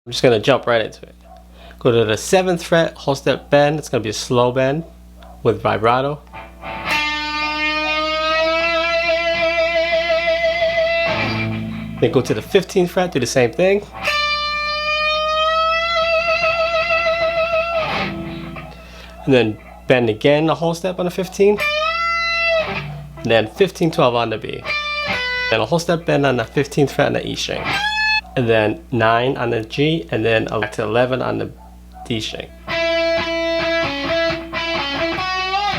I'm just gonna jump right into it. Go to the 7th fret, whole step bend. It's gonna be a slow bend with vibrato. Then go to the 15th fret, do the same thing. And then bend again a whole step on the 15. And then 15, 12 on the B. Then a whole step bend on the 15th fret on the E string. And then 9 on the G, and then back to 11 on the D string.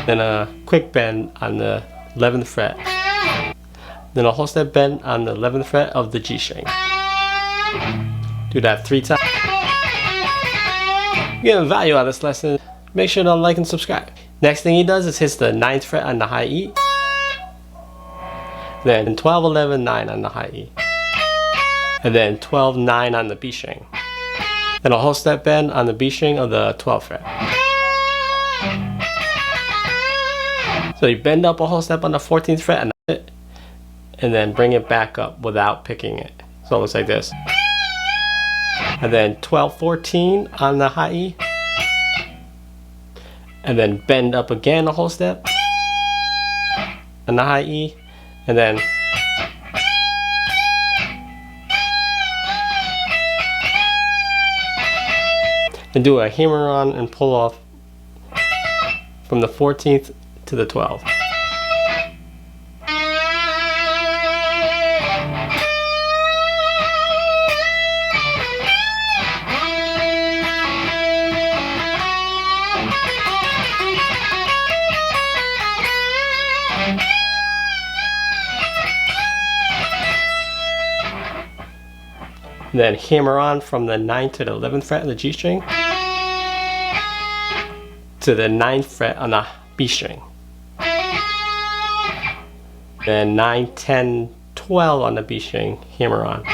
Then a quick bend on the 11th fret. Then a whole step bend on the 11th fret of the G string. Do that 3 times. If you're getting value out of this lesson, make sure to like and subscribe. Next thing he does is hits the 9th fret on the high E. Then 12, 11, 9 on the high E. And then 12, 9 on the B string. Then a whole step bend on the B string of the 12th fret. So you bend up a whole step on the 14th fret and then bring it back up without picking it. So it looks like this. And then 12, 14 on the high E. And then bend up again a whole step on the high E. And then do a hammer on and pull off from the 14th to the 12th. Then hammer on from the 9th to the 11th fret of the G string to the 9th fret on the B string. Then 9, 10, 12 on the B string, hammer on.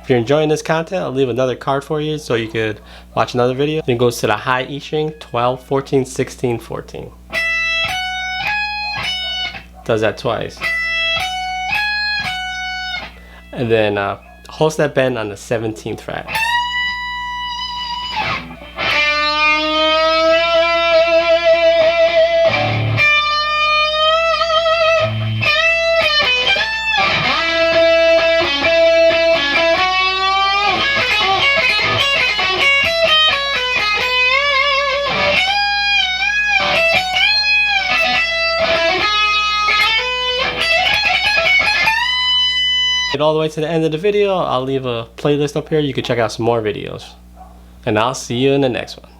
If you're enjoying this content, I'll leave another card for you so you could watch another video. Then it goes to the high E string, 12, 14, 16, 14. Does that twice. And then whole step bend on the 17th fret. All the way to the end of the video. I'll leave a playlist up here. You can check out some more videos. And I'll see you in the next one.